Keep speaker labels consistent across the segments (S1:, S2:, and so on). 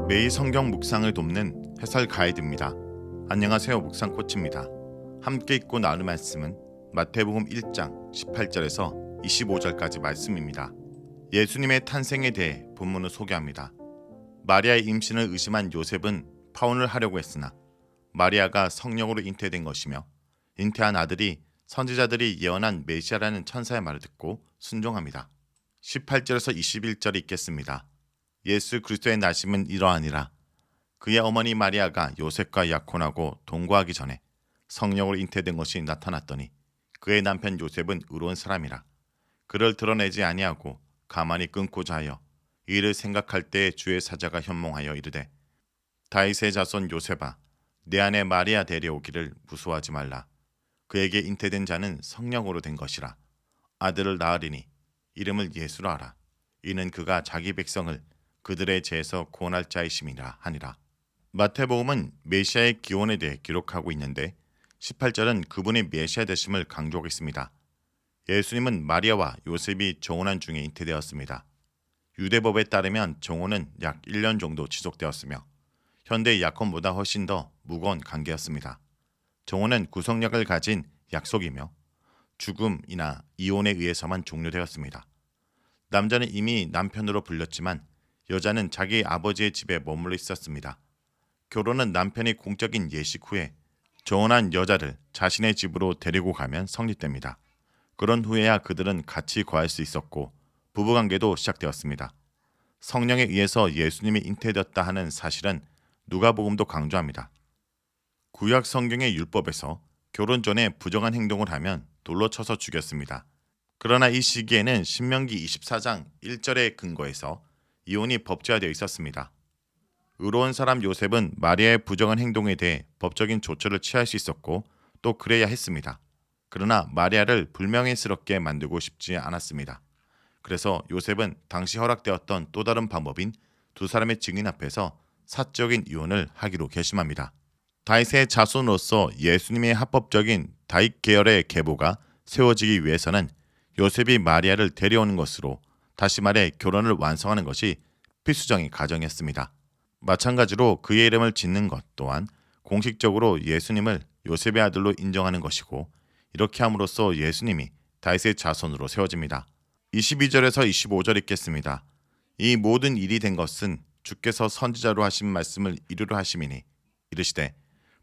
S1: 매일 성경 묵상을 돕는 해설 가이드입니다. 안녕하세요. 묵상 코치입니다. 함께 읽고 나눌 말씀은 마태복음 1장 18절에서 25절까지 말씀입니다. 예수님의 탄생에 대해 본문을 소개합니다. 마리아의 임신을 의심한 요셉은 파혼을 하려고 했으나 마리아가 성령으로 잉태된 것이며 잉태한 아들이 선지자들이 예언한 메시아라는 천사의 말을 듣고 순종합니다. 18절에서 21절이 있겠습니다. 예수 그리스도의 나심은 이러하니라. 그의 어머니 마리아가 요셉과 약혼하고 동거하기 전에 성령으로 잉태된 것이 나타났더니 그의 남편 요셉은 의로운 사람이라. 그를 드러내지 아니하고 가만히 끊고자 하여 이를 생각할 때에 주의 사자가 현몽하여 이르되 다윗의 자손 요셉아 내 아내 마리아 데려오기를 무서워하지 말라. 그에게 잉태된 자는 성령으로 된 것이라. 아들을 낳으리니 이름을 예수라 하라. 이는 그가 자기 백성을 그들의 죄에서 구원할 자이심이라 하니라. 마태복음은 메시아의 기원에 대해 기록하고 있는데 18절은 그분의 메시아 되심을 강조하고 있습니다. 예수님은 마리아와 요셉이 정혼한 중에 잉태되었습니다. 유대법에 따르면 정혼은 약 1년 정도 지속되었으며 현대 약혼보다 훨씬 더 무거운 관계였습니다. 정혼은 구속력을 가진 약속이며 죽음이나 이혼에 의해서만 종료되었습니다. 남자는 이미 남편으로 불렸지만 여자는 자기 아버지의 집에 머물러 있었습니다. 결혼은 남편이 공적인 예식 후에 정혼한 여자를 자신의 집으로 데리고 가면 성립됩니다. 그런 후에야 그들은 같이 거할 수 있었고 부부관계도 시작되었습니다. 성령에 의해서 예수님이 잉태되었다 하는 사실은 누가복음도 강조합니다. 구약 성경의 율법에서 결혼 전에 부정한 행동을 하면 돌로 쳐서 죽였습니다. 그러나 이 시기에는 신명기 24장 1절의 근거에서 이혼이 법제화되어 있었습니다. 의로운 사람 요셉은 마리아의 부정한 행동에 대해 법적인 조처를 취할 수 있었고 또 그래야 했습니다. 그러나 마리아를 불명예스럽게 만들고 싶지 않았습니다. 그래서 요셉은 당시 허락되었던 또 다른 방법인 두 사람의 증인 앞에서 사적인 이혼을 하기로 결심합니다. 다윗의 자손으로서 예수님의 합법적인 다윗 계열의 계보가 세워지기 위해서는 요셉이 마리아를 데려오는 것으로 다시 말해 결혼을 완성하는 것이 필수적인 과정이었습니다. 마찬가지로 그의 이름을 짓는 것 또한 공식적으로 예수님을 요셉의 아들로 인정하는 것이고 이렇게 함으로써 예수님이 다윗의 자손으로 세워집니다. 22절에서 25절 읽겠습니다. 이 모든 일이 된 것은 주께서 선지자로 하신 말씀을 이루려 하심이니 이르시되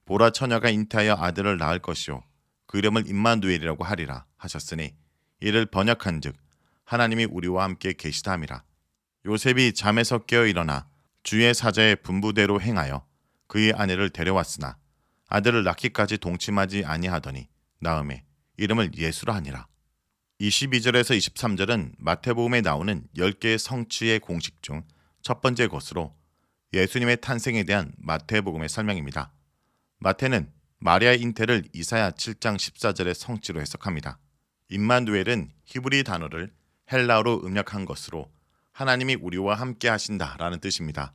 S1: 보라 처녀가 잉태하여 아들을 낳을 것이요 그 이름을 임마누엘이라고 하리라 하셨으니 이를 번역한즉 하나님이 우리와 함께 계시다 함이라. 요셉이 잠에서 깨어 일어나 주의 사자의 분부대로 행하여 그의 아내를 데려왔으나 아들을 낳기까지 동침하지 아니하더니 나음에 이름을 예수라 하니라. 22절에서 23절은 마태복음에 나오는 10개의 성취의 공식 중 첫 번째 것으로 예수님의 탄생에 대한 마태복음의 설명입니다. 마태는 마리아의 잉태를 이사야 7장 14절의 성취로 해석합니다. 임마누엘은 히브리 단어를 헬라어로 음역한 것으로 하나님이 우리와 함께 하신다라는 뜻입니다.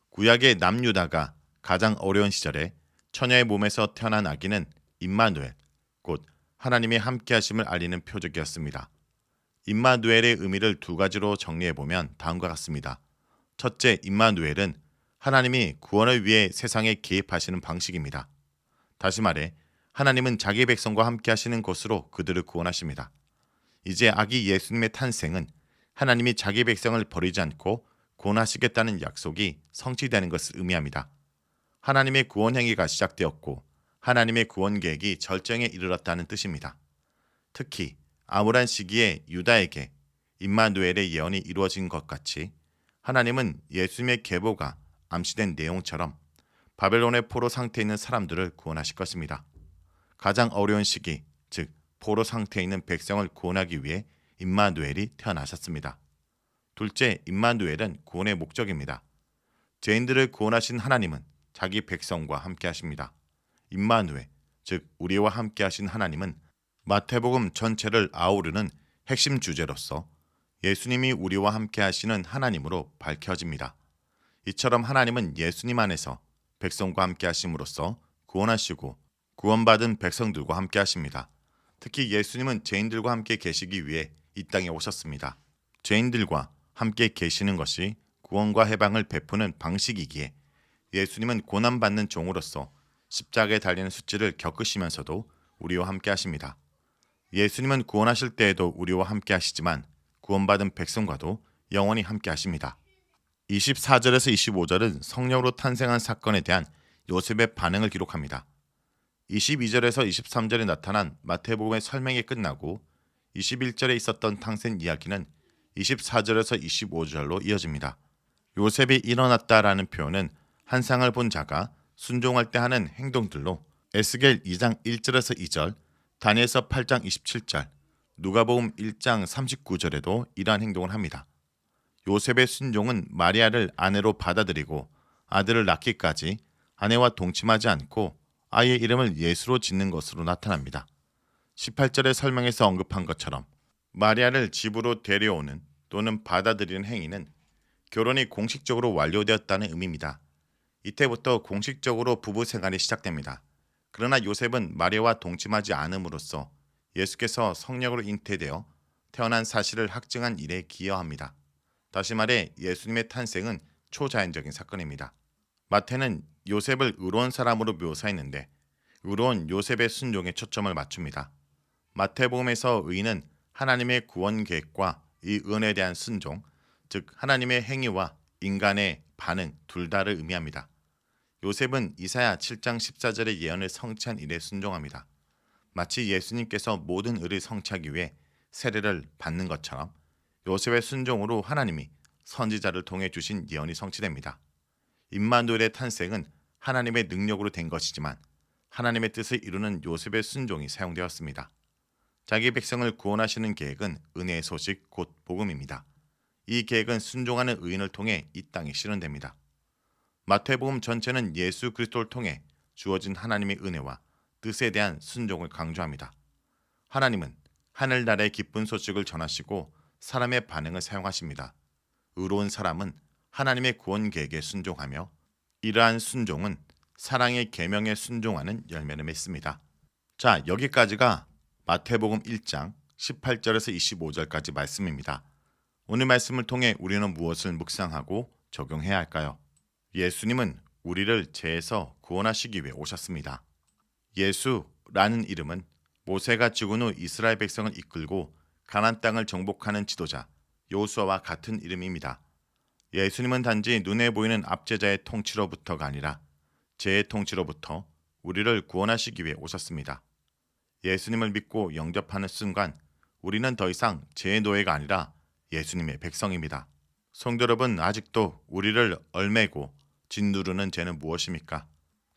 S1: 구약의 남유다가 가장 어려운 시절에 처녀의 몸에서 태어난 아기는 임마누엘, 곧 하나님의 함께 하심을 알리는 표적이었습니다. 임마누엘의 의미를 두 가지로 정리해보면 다음과 같습니다. 첫째, 임마누엘은 하나님이 구원을 위해 세상에 개입하시는 방식입니다. 다시 말해 하나님은 자기 백성과 함께 하시는 것으로 그들을 구원하십니다. 이제 아기 예수님의 탄생은 하나님이 자기 백성을 버리지 않고 구원하시겠다는 약속이 성취되는 것을 의미합니다. 하나님의 구원 행위가 시작되었고 하나님의 구원 계획이 절정에 이르렀다는 뜻입니다. 특히 암울한 시기에 유다에게 임마누엘의 예언이 이루어진 것 같이 하나님은 예수님의 계보가 암시된 내용처럼 바벨론의 포로 상태에 있는 사람들을 구원하실 것입니다. 가장 어려운 시기, 즉 포로 상태에 있는 백성을 구원하기 위해 임마누엘이 태어나셨습니다. 둘째, 임마누엘은 구원의 목적입니다. 죄인들을 구원하신 하나님은 자기 백성과 함께 하십니다. 임마누엘, 즉 우리와 함께 하신 하나님은 마태복음 전체를 아우르는 핵심 주제로서 예수님이 우리와 함께 하시는 하나님으로 밝혀집니다. 이처럼 하나님은 예수님 안에서 백성과 함께 하심으로써 구원하시고 구원받은 백성들과 함께 하십니다. 특히 예수님은 죄인들과 함께 계시기 위해 이 땅에 오셨습니다. 죄인들과 함께 계시는 것이 구원과 해방을 베푸는 방식이기에 예수님은 고난받는 종으로서 십자가에 달리는 수치를 겪으시면서도 우리와 함께 하십니다. 예수님은 구원하실 때에도 우리와 함께 하시지만 구원받은 백성과도 영원히 함께 하십니다. 24절에서 25절은 성령으로 탄생한 사건에 대한 요셉의 반응을 기록합니다. 22절에서 23절에 나타난 마태복음의 설명이 끝나고 21절에 있었던 탕생 이야기는 24절에서 25절로 이어집니다. 요셉이 일어났다라는 표현은 환상을 본 자가 순종할 때 하는 행동들로 에스겔 2장 1절에서 2절, 다니엘서 8장 27절, 누가복음 1장 39절에도 이러한 행동을 합니다. 요셉의 순종은 마리아를 아내로 받아들이고 아들을 낳기까지 아내와 동침하지 않고 아이의 이름을 예수로 짓는 것으로 나타납니다. 18절의 설명에서 언급한 것처럼 마리아를 집으로 데려오는 또는 받아들이는 행위는 결혼이 공식적으로 완료되었다는 의미입니다. 이때부터 공식적으로 부부 생활이 시작됩니다. 그러나 요셉은 마리아와 동침하지 않음으로써 예수께서 성령으로 잉태되어 태어난 사실을 확증한 일에 기여합니다. 다시 말해 예수님의 탄생은 초자연적인 사건입니다. 마태는 요셉을 의로운 사람으로 묘사했는데 의로운 요셉의 순종에 초점을 맞춥니다. 마태복음에서 의인은 하나님의 구원 계획과 이 은혜에 대한 순종, 즉 하나님의 행위와 인간의 반응 둘 다를 의미합니다. 요셉은 이사야 7장 14절의 예언을 성취한 일에 순종합니다. 마치 예수님께서 모든 의를 성취하기 위해 세례를 받는 것처럼 요셉의 순종으로 하나님이 선지자를 통해 주신 예언이 성취됩니다. 임마누엘의 탄생은 하나님의 능력으로 된 것이지만 하나님의 뜻을 이루는 요셉의 순종이 사용되었습니다. 자기 백성을 구원하시는 계획은 은혜의 소식 곧 복음입니다. 이 계획은 순종하는 의인을 통해 이 땅에 실현됩니다. 마태복음 전체는 예수 그리스도를 통해 주어진 하나님의 은혜와 뜻에 대한 순종을 강조합니다. 하나님은 하늘나라의 기쁜 소식을 전하시고 사람의 반응을 사용하십니다. 의로운 사람은 하나님의 구원 계획에 순종하며 이러한 순종은 사랑의 계명에 순종하는 열매를 맺습니다. 자, 여기까지가 마태복음 1장 18절에서 25절까지 말씀입니다. 오늘 말씀을 통해 우리는 무엇을 묵상하고 적용해야 할까요? 예수님은 우리를 죄에서 구원하시기 위해 오셨습니다. 예수라는 이름은 모세가 죽은 후 이스라엘 백성을 이끌고 가나안 땅을 정복하는 지도자 여호수아와 같은 이름입니다. 예수님은 단지 눈에 보이는 압제자의 통치로부터가 아니라 죄의 통치로부터 우리를 구원하시기 위해 오셨습니다. 예수님을 믿고 영접하는 순간 우리는 더 이상 죄의 노예가 아니라 예수님의 백성입니다. 성도 여러분, 아직도 우리를 얽매고 짓누르는 죄는 무엇입니까?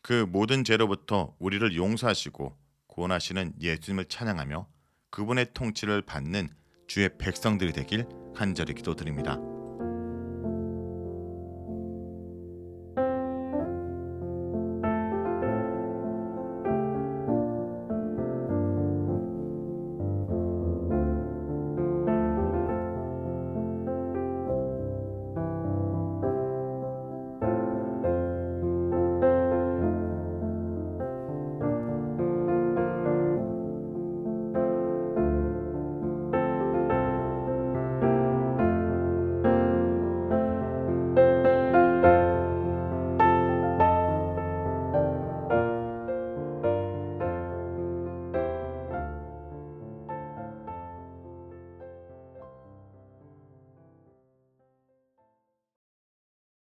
S1: 그 모든 죄로부터 우리를 용서하시고 구원하시는 예수님을 찬양하며 그분의 통치를 받는 주의 백성들이 되길 간절히 기도드립니다.